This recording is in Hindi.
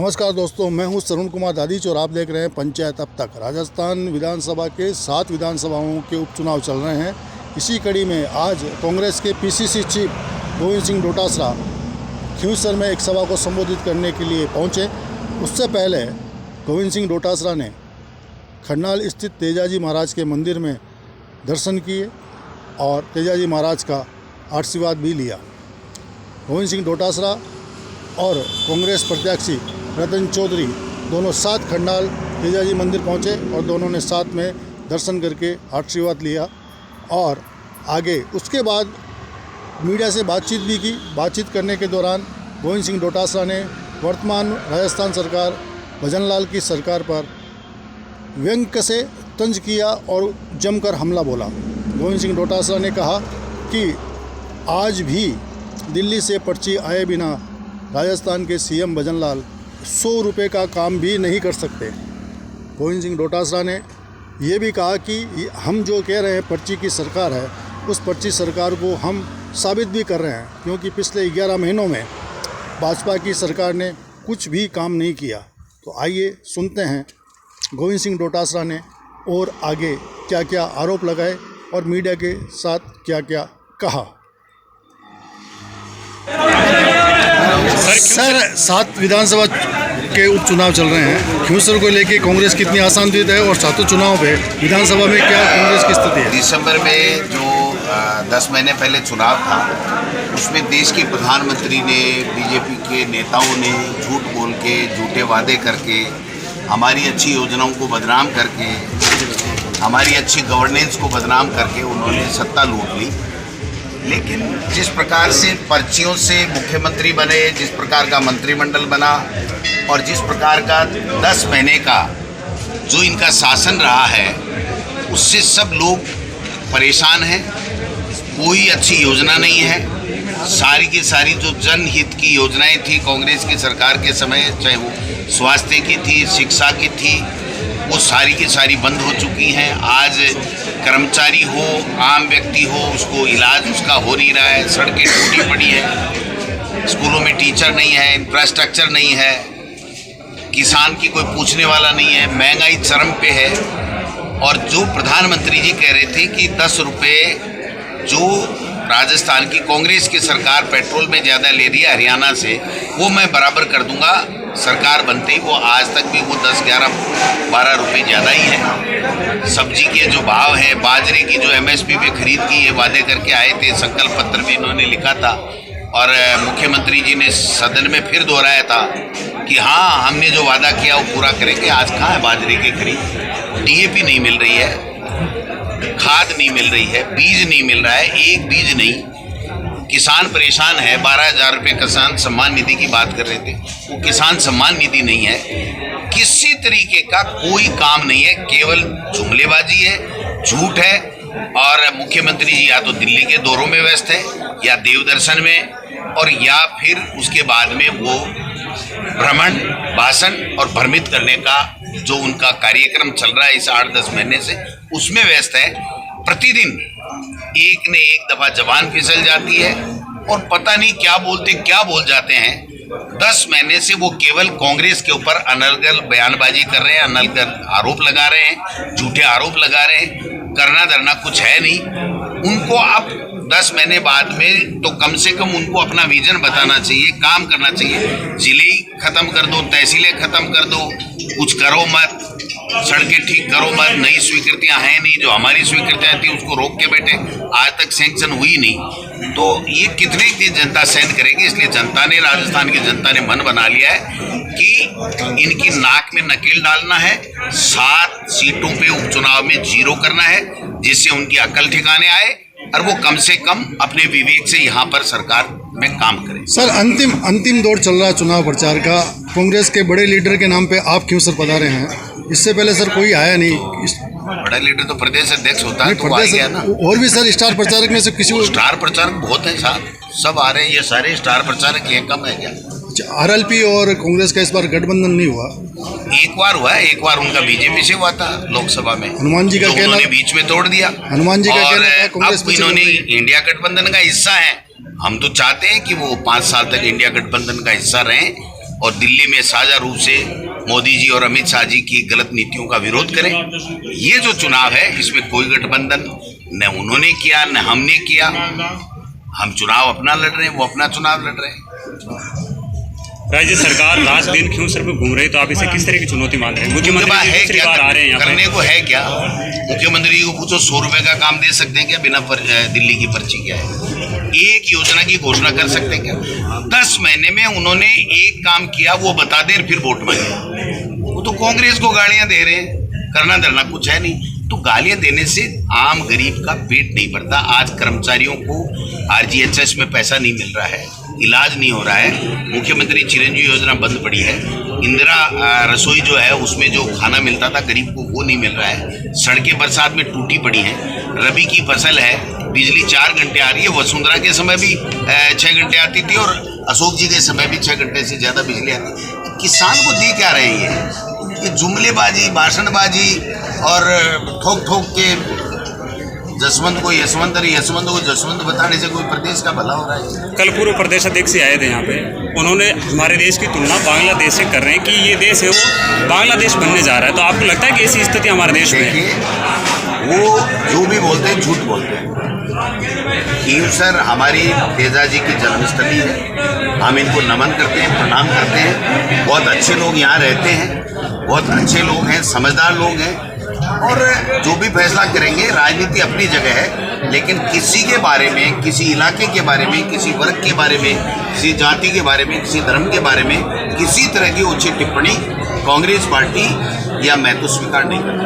नमस्कार दोस्तों, मैं हूं सरुण कुमार दादीच और आप देख रहे हैं पंचायत अब तक। राजस्थान विधानसभा के 7 विधानसभाओं के उपचुनाव चल रहे हैं। इसी कड़ी में आज कांग्रेस के पीसीसी चीफ गोविंद सिंह डोटासरा खींवसर में एक सभा को संबोधित करने के लिए पहुंचे। उससे पहले गोविंद सिंह डोटासरा ने खरनाल स्थित तेजाजी महाराज के मंदिर में दर्शन किए और तेजाजी महाराज का आशीर्वाद भी लिया। गोविंद सिंह डोटासरा और कांग्रेस प्रत्याशी रतन चौधरी दोनों साथ खरनाल तेजाजी मंदिर पहुंचे और दोनों ने साथ में दर्शन करके आशीर्वाद लिया और आगे उसके बाद मीडिया से बातचीत भी की। बातचीत करने के दौरान गोविंद सिंह डोटासरा ने वर्तमान राजस्थान सरकार भजनलाल की सरकार पर व्यंग से तंज किया और जमकर हमला बोला। गोविंद सिंह डोटासरा ने कहा कि आज भी दिल्ली से पर्ची आए बिना राजस्थान के सीएम भजनलाल 100 रुपये का काम भी नहीं कर सकते। गोविंद सिंह डोटासरा ने ये भी कहा कि हम जो कह रहे हैं पर्ची की सरकार है, उस पर्ची सरकार को हम साबित भी कर रहे हैं, क्योंकि पिछले 11 महीनों में भाजपा की सरकार ने कुछ भी काम नहीं किया। तो आइए सुनते हैं गोविंद सिंह डोटासरा ने और आगे क्या क्या आरोप लगाए और मीडिया के साथ क्या क्या कहा। सर, 7 विधानसभा के उपचुनाव चल रहे हैं। खींवसर को लेके कांग्रेस कितनी आशान्वित है और 7 चुनाव पे विधानसभा में क्या कांग्रेस की स्थिति है? दिसंबर में जो 10 महीने पहले चुनाव था, उसमें देश के प्रधानमंत्री ने, बीजेपी के नेताओं ने झूठ बोल के, झूठे वादे करके, हमारी अच्छी योजनाओं को बदनाम करके, हमारी अच्छी गवर्नेंस को बदनाम करके उन्होंने सत्ता लूट ली। लेकिन जिस प्रकार से पर्चियों से मुख्यमंत्री बने, जिस प्रकार का मंत्रिमंडल बना और जिस प्रकार का 10 महीने का जो इनका शासन रहा है, उससे सब लोग परेशान हैं। कोई अच्छी योजना नहीं है। सारी की सारी जो जनहित की योजनाएं थी कांग्रेस की सरकार के समय, चाहे वो स्वास्थ्य की थी, शिक्षा की थी, वो सारी की सारी बंद हो चुकी हैं। आज कर्मचारी हो, आम व्यक्ति हो, उसको इलाज उसका हो नहीं रहा है। सड़कें टूटी पड़ी हैं, स्कूलों में टीचर नहीं है, इंफ्रास्ट्रक्चर नहीं है, किसान की कोई पूछने वाला नहीं है, महंगाई चरम पे है। और जो प्रधानमंत्री जी कह रहे थे कि 10 रुपये जो राजस्थान की कांग्रेस की सरकार पेट्रोल में ज़्यादा ले रही है हरियाणा से, वो मैं बराबर कर दूंगा। सरकार बनते ही वो आज तक भी वो 10, 11, 12 रुपये ज़्यादा ही है। सब्जी के जो भाव है, बाजरे की जो MSP पे खरीद की, ये वादे करके आए थे, संकल्प पत्र में इन्होंने लिखा था और मुख्यमंत्री जी ने सदन में फिर दोहराया था कि हाँ, हमने जो वादा किया वो पूरा करेंगे। आज कहाँ है बाजरे की खरीद? DAP नहीं मिल रही है, खाद नहीं मिल रही है, बीज नहीं मिल रहा है, एक बीज नहीं। किसान परेशान है। 12,000 रुपये किसान सम्मान निधि की बात कर रहे थे, वो किसान सम्मान निधि नहीं है। किसी तरीके का कोई काम नहीं है, केवल जुमलेबाजी है, झूठ है। और मुख्यमंत्री जी या तो दिल्ली के दौरों में व्यस्त है, या देवदर्शन में, और या फिर उसके बाद में वो भ्रमण, भाषण और भ्रमित करने का जो उनका कार्यक्रम चल रहा है इस 8-10 महीने से, उसमें व्यस्त है। प्रतिदिन एक ने एक दफा जबान फिसल जाती है और पता नहीं क्या बोल जाते हैं। 10 महीने से वो केवल कांग्रेस के ऊपर अनर्गल बयानबाजी कर रहे हैं, अनर्गल आरोप लगा रहे हैं, झूठे आरोप लगा रहे हैं। करना धरना कुछ है नहीं उनको। अब 10 महीने बाद में तो कम से कम उनको अपना विजन बताना चाहिए, काम करना चाहिए। जिले खत्म कर दो, तहसीलें खत्म कर दो, कुछ करो मत, सड़कें ठीक करो मत। नई स्वीकृतियां हैं नहीं, जो हमारी स्वीकृतियां थी उसको रोक के बैठे, आज तक सैंक्शन हुई नहीं। तो ये कितने दिन जनता सहन करेगी? इसलिए जनता ने, राजस्थान की जनता ने मन बना लिया है कि इनकी नाक में नकेल डालना है। 7 सीटों पे उपचुनाव में 0 करना है, जिससे उनकी अकल ठिकाने आए और वो कम से कम अपने विवेक से यहाँ पर सरकार में काम करें। सर, अंतिम दौर चल रहा है चुनाव प्रचार का। कांग्रेस के बड़े लीडर के नाम पे आप क्यों सर पधारे हैं? इससे पहले सर कोई आया नहीं। बड़ा लीडर तो प्रदेश अध्यक्ष होता है, तो आ गया ना। और भी सर स्टार प्रचारक में से किसी को? स्टार प्रचारक बहुत है साहब, सब आ रहे हैं। ये सारे स्टार प्रचारक ये कम है क्या? RLP और कांग्रेस का इस बार गठबंधन नहीं हुआ? एक बार हुआ है, एक बार उनका बीजेपी से हुआ था लोकसभा में। हनुमान जी का कहना, उन्होंने बीच में तोड़ दिया। हनुमान जी का कहना था कांग्रेस अब इन्होंने इंडिया गठबंधन का हिस्सा है। हम तो चाहते हैं कि वो 5 साल तक इंडिया गठबंधन का हिस्सा रहें, और दिल्ली में साझा रूप से मोदी जी और अमित शाह जी की गलत नीतियों का विरोध करें। ये जो चुनाव है इसमें कोई गठबंधन न उन्होंने किया न हमने किया। हम चुनाव अपना लड़ रहे हैं, वो अपना चुनाव लड़ रहे हैं। राज्य सरकार रात दिन क्यों सर पे घूम रही, तो आप इसे किस तरह की चुनौती मान रहे हैं? उनके मुख्यमंत्री पास है दूसरी क्या बार आ रहे हैं यहाँ पे। करने को है क्या? मुख्यमंत्री को पूछो 100 रुपए का काम दे सकते हैं क्या? बिना दिल्ली की पर्ची क्या है? एक योजना की घोषणा कर सकते हैं क्या? 10 महीने में उन्होंने एक काम किया, वो बता दे फिर वोट मांगे। वो तो कांग्रेस को गालियां दे रहे हैं, करना धरना कुछ है नहीं। तो गालियां देने से आम गरीब का पेट नहीं भरता। आज कर्मचारियों को RGHS में पैसा नहीं मिल रहा है, इलाज नहीं हो रहा है। मुख्यमंत्री चिरंजीवी योजना बंद पड़ी है। इंदिरा रसोई जो है उसमें जो खाना मिलता था गरीब को वो नहीं मिल रहा है। सड़कें बरसात में टूटी पड़ी हैं। रबी की फसल है, बिजली 4 घंटे आ रही है। वसुंधरा के समय भी 6 घंटे आती थी और अशोक जी के समय भी 6 घंटे से ज़्यादा बिजली आती। किसान को दे क्या रहे हैं ये जुमलेबाजी, भाषणबाजी और ठोक ठोक के जसवंत को यशवंत और यशवंत को जसवंत बताने से कोई प्रदेश का भला हो रहा है? कल पूर्व प्रदेश अध्यक्ष जी आए थे यहाँ पे, उन्होंने हमारे देश की तुलना बांग्लादेश से कर रहे हैं कि ये देश है वो बांग्लादेश बनने जा रहा है। तो आपको लगता है कि ऐसी स्थिति हमारे देश में है? देखिए, वो जो भी बोलते हैं झूठ बोलते हैं। खीवसर हमारी तेजा जी की जन्मस्थली है। हम इनको नमन करते हैं, प्रणाम करते हैं। बहुत अच्छे लोग यहाँ रहते हैं, बहुत अच्छे लोग हैं, समझदार लोग हैं और जो भी फैसला करेंगे। राजनीति अपनी जगह है, लेकिन किसी के बारे में, किसी इलाके के बारे में, किसी वर्ग के बारे में, किसी जाति के बारे में, किसी धर्म के बारे में किसी तरह की उचित टिप्पणी कांग्रेस पार्टी या मैं तो स्वीकार नहीं करता।